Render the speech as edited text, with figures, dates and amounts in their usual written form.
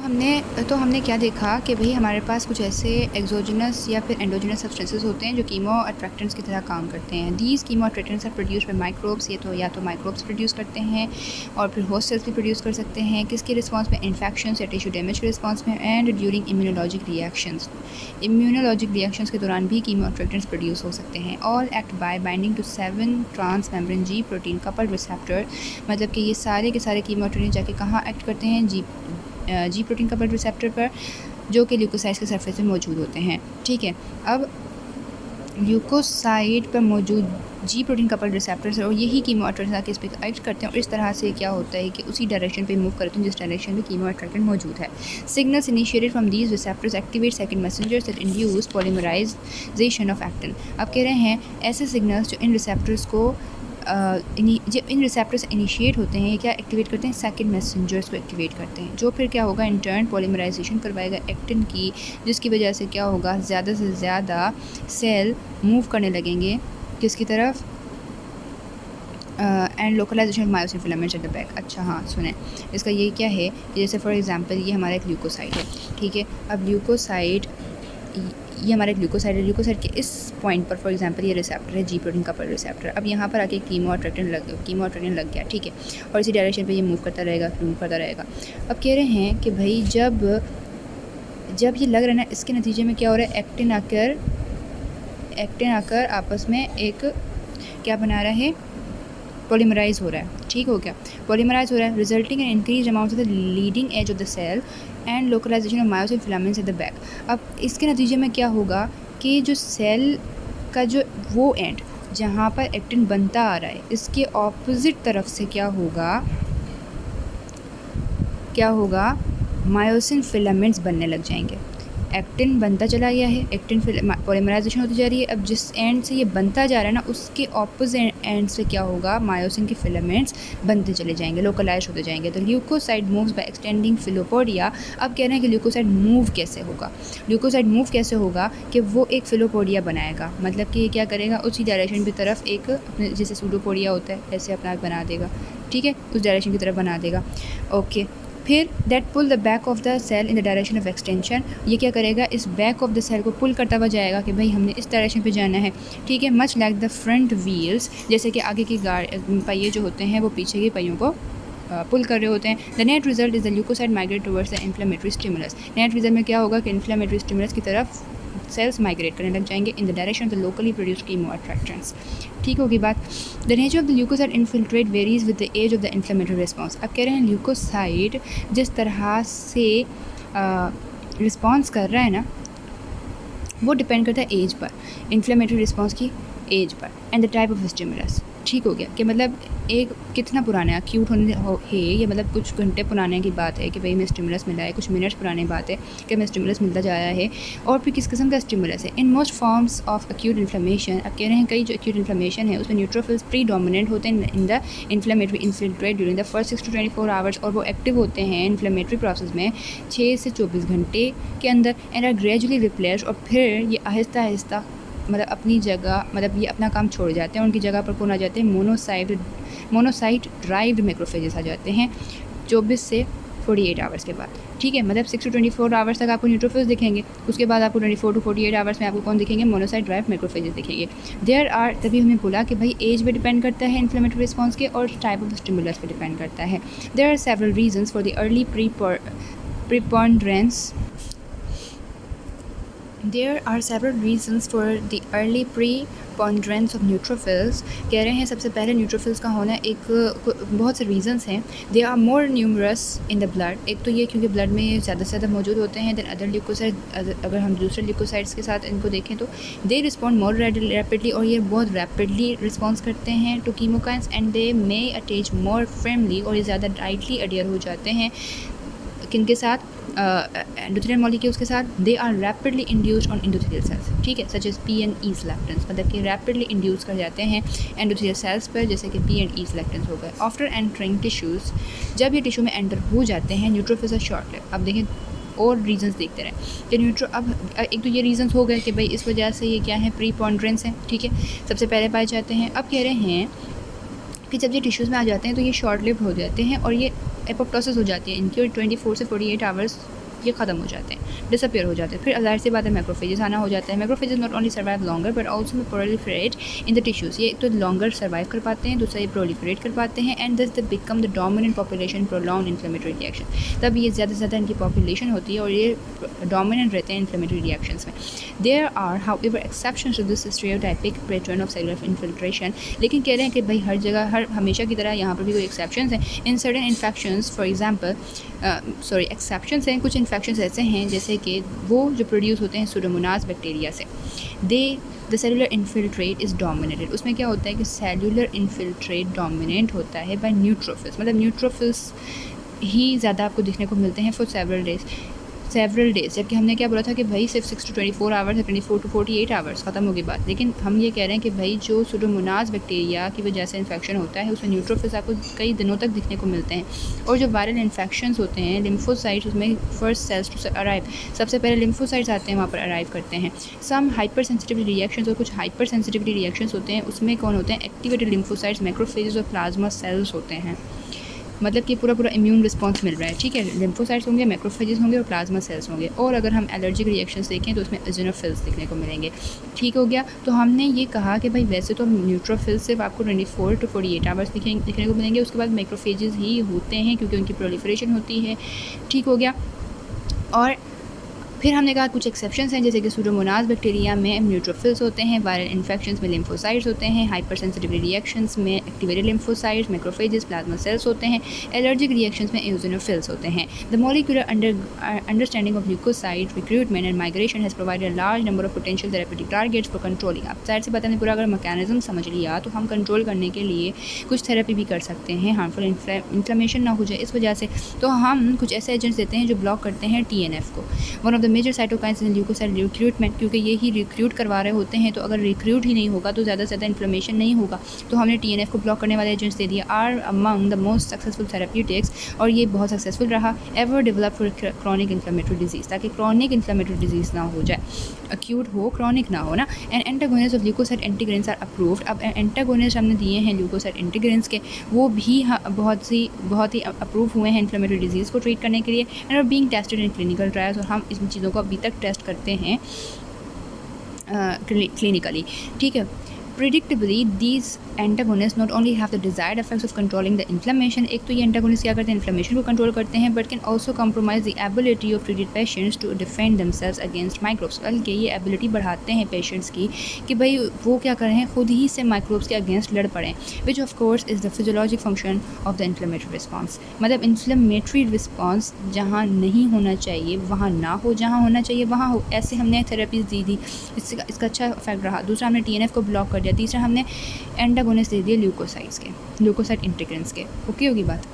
हमने क्या देखा कि भाई हमारे पास कुछ ऐसे एक्सोजिनस या फिर एंडोजिनस सब्सटेंसेस होते हैं जो कीमो अट्रैक्टेंट्स की तरह काम करते हैं। These chemoattractants are produce by microbes, या तो माइक्रोब्स प्रोड्यूस करते हैं और फिर होस्ट सेल्स भी प्रोड्यूस कर सकते हैं। किसके रिस्पॉन्स में? इन्फेक्शंस या टिश्यू डैमेज के रिस्पॉन्स में, and during immunologic reactions. Immunologic reactions के दौरान भी कीमो अट्रैक्टेंट्स प्रोड्यूस हो सकते हैं। All act by binding to 7 transmembrane G protein coupled receptor. मतलब कि ये सारे के सारे कीमो अट्रैक्टेंट्स जाके कहाँ एक्ट करते हैं? जी प्रोटीन कपल्ड रिसेप्टर पर, जो कि ल्यूकोसाइट्स के सरफेस में मौजूद होते हैं। ठीक है, अब ल्यूकोसाइट पर मौजूद जी प्रोटीन कपल्ड रिसेप्टर्स और यही कीमो अट्रैक्टेंट्स आके इस पर एक्ट करते हैं और इस तरह से क्या होता है कि उसी डायरेक्शन पे मूव करते हैं जिस डायरेक्शन में कीमो अट्रैक्टेंट मौजूद है। Signals initiated from these receptors activate second messengers that induce polymerization of actin. अब कह रहे हैं ऐसे सिग्नल्स जो इन रिसेप्टर्स को इन रिसेप्टर्स इनिशिएट होते हैं, क्या एक्टिवेट करते हैं? सेकंड मैसेंजर्स को एक्टिवेट करते हैं, जो फिर क्या होगा? इन टर्न पॉलीमराइजेशन करवाएगा एक्टिन की, जिसकी वजह से क्या होगा? ज़्यादा से ज़्यादा सेल मूव करने लगेंगे किसकी तरफ? And localization of myosin filaments at the back. अच्छा हाँ सुने, इसका ये क्या है कि जैसे फॉर एग्जांपल ये हमारा एक ल्यूकोसाइट है, ठीक है। अब ल्यूकोसाइट, ये हमारा एक ल्यूकोसाइट है, ल्यूकोसाइट के इस पॉइंट पर फॉर एग्जांपल ये रिसेप्टर है जी प्रोटीन कपल्ड रिसेप्टर। अब यहाँ पर आके कीमो अट्रैक्टेंट लग गया, ठीक है, और इसी डायरेक्शन पे ये मूव करता रहेगा। अब कह रहे हैं कि भाई जब ये लग रहा है ना, इसके नतीजे में क्या हो रहा है? एक्टिन आकर आपस में एक क्या बना रहा है? पॉलीमराइज हो रहा है, ठीक हो गया, पॉलीमराइज हो रहा है, resulting in increase amount of the leading edge of the cell and localization of myosin filaments at the back. अब इसके नतीजे में क्या होगा कि जो सेल का जो वो एंड जहाँ पर एक्टिन बनता आ रहा है, इसके ऑपोजिट तरफ से क्या होगा? मायोसिन फिलामेंट्स बनने लग जाएंगे। एक्टिन बनता चला गया है, एक्टिन पॉलीमराइजेशन होती जा रही है। अब जिस एंड से ये बनता जा रहा है ना, उसके ऑपोजिट एंड से क्या होगा? मायोसिन के फिलामेंट्स बनते चले जाएंगे, लोकलाइज होते जाएंगे। तो leucocyte moves bye extending filopodia. अब कह रहे हैं कि ल्यूकोसाइट मूव कैसे होगा कि वो एक फिलोपोडिया बनाएगा, मतलब कि ये क्या करेगा? उसी डायरेक्शन की तरफ एक अपने जैसे सूडोपोडिया होता है ऐसे अपना बना देगा, ठीक है, उस डायरेक्शन की तरफ बना देगा। ओके, फिर that pull the back of the cell in the direction of extension. ये क्या करेगा? इस बैक ऑफ द सेल को पुल करता हुआ जाएगा कि भाई हमने इस डायरेक्शन पे जाना है, ठीक है। Much like the front wheels, जैसे कि आगे की पहिए जो होते हैं वो पीछे के पहियों को पुल कर रहे होते हैं। The net result is the leukocyte migrate towards the inflammatory stimulus. Net result में क्या होगा कि इन्फ्लेमेटरी स्टिमुलस की तरफ सेल्स माइग्रेट करने लग जाएंगे in the direction of the locally produced chemoattractants, ठीक होगी बात। The nature of the leukocyte infiltrate varies with the age of the inflammatory response. अब कह रहे हैं ल्यूकोसाइट जिस तरह से रिस्पॉन्स कर रहा है ना, वो डिपेंड करता है एज पर, इन्फ्लेमेटरी रिस्पॉन्स की एज पर, and the type of stimulus, ठीक हो गया। कि मतलब एक कितना पुराना है, एक्यूट है ये, मतलब कुछ घंटे पुराने की बात है कि भाई हमें स्टिमुलस मिला है, कुछ मिनट्स पुरानी बात है कि हमें स्टिमुलस मिलता जा रहा है, और फिर किस किस्म का स्टिमुलस है। In most forms of acute inflammation, अब कह रहे हैं कई जो एक्यूट इन्फ्लेमेशन है उसमें न्यूट्रोफिल्स प्रीडोमिनेंट होते हैं in the inflammatory infiltrate during the first 6 to 24 hours, और वो एक्टिव होते हैं इन्फ्लेमेटरी प्रोसेस में 6 से 24 घंटे के अंदर, एंड आर ग्रेजुअली रिप्लेस्ड, और फिर ये आहिस्ता आहिस्ता मतलब अपनी जगह, मतलब ये अपना काम छोड़ जाते हैं, उनकी जगह पर कौन आ जाते हैं? मोनोसाइट ड्राइव्ड मैक्रोफेजेस आ जाते हैं 24 से 48 आवर्स के बाद, ठीक है। मतलब 6 to 24 आवर्स तक आपको न्यूट्रोफिल्स दिखेंगे, उसके बाद आपको 24 to 48 आवर्स में आपको कौन दिखेंगे? मोनोसाइट ड्राइव्ड मैक्रोफेजेस दिखेंगे। देयर आर, तभी हमें बोला कि भाई एज पे डिपेंड करता है इन्फ्लेमेटरी रिस्पॉन्स के, और टाइप ऑफ स्टिमुलस पे डिपेंड करता है। There are several reasons for the early preponderance There are several reasons for the early preponderance of neutrophils। कह रहे हैं सबसे पहले न्यूट्रोफिल्स का होना बहुत से रीजंस हैं। They are more numerous in the blood। एक तो ये क्योंकि ब्लड में ज़्यादा से ज़्यादा मौजूद होते हैं than other leukocytes। अगर हम दूसरे ल्यूकोसाइट्स के साथ इनको देखें तो they respond more rapidly, और ये बहुत रैपिडली रिस्पॉन्स करते हैं to chemokines, and they may attach more firmly, और ये ज़्यादा टाइटली अडेयर हो जाते हैं किनके साथ? एंडोथेलियल मॉलिक्यूल्स के साथ। They are rapidly induced on endothelial cells, ठीक है, such as P and E selectins, मतलब कि रैपिडली इंड्यूस कर जाते हैं एंडोथेलियल सेल्स पर, जैसे कि पी एंड ई सेलेक्टेंस हो गए। आफ्टर एंटरिंग टिश्यूज़, जब ये टिश्यू में एंटर हो जाते हैं, न्यूट्रोफिल्स आर शॉर्ट लिव्ड। अब देखें और रीजंस देखते रहें कि अब एक तो ये रीजंस हो गए कि भाई इस वजह से ये क्या है? प्रीपोंडरेंस है, ठीक है, सबसे पहले पाए जाते हैं। अब कह रहे हैं कि जब ये टिश्यूज़ में आ जाते हैं तो ये शॉर्ट लिव्ड हो जाते हैं, और ये एपोप्टोसिस हो जाती है इनकी, और 24 से 48 आवर्स ये ख़त्म हो जाते हैं, डिसअपियर हो जाते हैं। फिर ज़ाहिर सी बात है मैक्रोफेजेस आना हो जाता है। Macrophages not only survive longer but also proliferate in the tissues. ये तो लॉन्गर सर्वाइव कर पाते हैं, दूसरा ये प्रोलिफरेट कर पाते हैं, and this the become the dominant population prolong inflammatory reaction. तब ये ज़्यादा से ज़्यादा इनकी पॉपुलेशन होती है और ये डोमिनेंट रहते हैं इन्फ्लेमेटरी रिएक्शंस में। There are however exceptions to this stereotypic pattern of cellular infiltration. लेकिन कह रहे हैं कि भाई हर जगह हर हमेशा की तरह यहाँ पर भी कोई एक्सेप्शंस हैं। In certain infections for example exceptions हैं, कुछ इन्फेक्शंस ऐसे हैं जैसे कि वो जो प्रोड्यूस होते हैं सूडोमोनास बैक्टीरिया से। The cellular infiltrate is dominated. उसमें क्या होता है कि सेलुलर इन्फिल्ट्रेट डोमिनेट होता है बाय न्यूट्रोफिल्स, मतलब न्यूट्रोफिल्स ही ज़्यादा आपको दिखने को मिलते हैं फॉर सेवरल डेज। जबकि हमने क्या बोला था कि भाई सिर्फ 6 to 24 आवर्स है, 24 to 48 आवर्स ख़त्म होगी बात। लेकिन हम ये कह रहे हैं कि भाई जो सूडोमोनास बैक्टीरिया की वजह से इन्फेक्शन होता है उसमें न्यूट्रोफिल्स आपको कई दिनों तक दिखने को मिलते हैं। और जो वायरल इन्फेक्शंस होते हैं लिम्फोसाइट्स, उसमें फर्स्ट सेल्स टू अराइव, सबसे पहले लिम्फोसाइट्स आते हैं वहाँ पर अराइव करते हैं। सम हाइपर सेंसिटिविटी रिएक्शंस, और कुछ हाइपर सेंसिटिविटी रिएक्शंस होते हैं, उसमें कौन होते हैं एक्टिवेटेड लिम्फोसाइट्स, मैक्रोफेजेस और प्लाज्मा सेल्स होते हैं। मतलब कि पूरा इम्यून रिस्पांस मिल रहा है, ठीक है। लिम्फोसाइट्स होंगे, मैक्रोफेजेस होंगे और प्लाज्मा सेल्स होंगे। और अगर हम एलर्जिक रिएक्शंस देखें तो उसमें एजिनोफिल्स देखने को मिलेंगे, ठीक हो गया। तो हमने ये कहा कि भाई वैसे तो न्यूट्रोफिल्स सिर्फ आपको 24 to 48 आवर्स दिखने को मिलेंगे, उसके बाद मैक्रोफेजेस ही होते हैं क्योंकि उनकी प्रोलिफरेशन होती है, ठीक हो गया। और फिर हमने कहा कुछ एक्सेप्शंस हैं जैसे कि सूडोमोनास बैक्टीरिया में न्यूट्रोफिल्स होते हैं, वायरल इन्फेक्शंस में लिम्फोसाइट्स होते हैं, हाइपर सेंसिटिविटी रिएक्शंस में activated lymphocytes, macrophages, plasma cells होते हैं, एलर्जिक रिएक्शंस में एओसिनोफिल्स होते हैं। The molecular understanding of leukocyte recruitment and migration has provided large number of potential therapeutic targets for controlling. आप जाहिर सी बात है पूरा अगर मैकेनिज्म समझ लिया तो हम कंट्रोल करने के लिए कुछ थेरेपी भी कर सकते हैं, हार्मफुल इन्फ्लेमेशन ना हो जाए इस वजह से। तो हम कुछ ऐसे एजेंट्स देते हैं जो ब्लॉक करते हैं TNF को। One of the major cytokines in leukocyte recruitment, क्योंकि ये ही रिक्रूट करवा रहे होते हैं, तो अगर रिक्रूट ही नहीं होगा तो ज़्यादा से ज़्यादा इन्फ्लेमेशन नहीं होगा। तो हमने TNF को ब्लॉक करने वाले एजेंट्स दे दिए। Are among the most successful therapeutics, और ये बहुत सक्सेसफुल रहा ever develop for chronic inflammatory disease, ताकि क्रॉनिक इन्फ्लेमेटरी डिजीज़ ना हो जाए, एक्यूट हो, क्रॉनिक ना हो ना। And antagonist of leukocyte integrins are approved. अब एंटागोनिस्ट हमने दिए हैं ल्यूकोसाइट एंटीग्रेन्स के, वो भी बहुत ही अप्रूव हुए हैं इन्फ्लेमेटरी डिजीज़ को ट्रीट करने के लिए, and are being tested in clinical trials. और हम इन चीज़ों को अभी तक टेस्ट करते हैं क्लिनिकली, ठीक है। Predictably, these antagonists not only have the desired effects of controlling the inflammation, एक तो ये antagonists क्या करते हैं, इन्फ्लेमेशन को कंट्रोल करते हैं, but can also compromise the ability of treated patients to defend themselves against microbes। बल्कि ये एबिलिटी बढ़ाते हैं पेशेंट्स की कि भाई वो क्या करें, खुद ही से माइक्रोब्स के अगेंस्ट लड़ पड़ें, which of course is the physiologic function of the inflammatory response। मतलब इन्फ्लेमेटरी रिस्पॉन्स जहाँ नहीं होना चाहिए वहाँ ना हो, जहाँ होना चाहिए वहाँ हो। ऐसे हमने थेरेपीज़ दी थी, इसका अच्छा इफेक्ट रहा। दूसरा हमने TNF को ब्लॉक कर दिया। तीसरा हमने एंटागोनिस्ट दे दिए ल्यूकोसाइट्स के, ल्यूकोसाइट इंटीग्रेंस के। ओके होगी बात।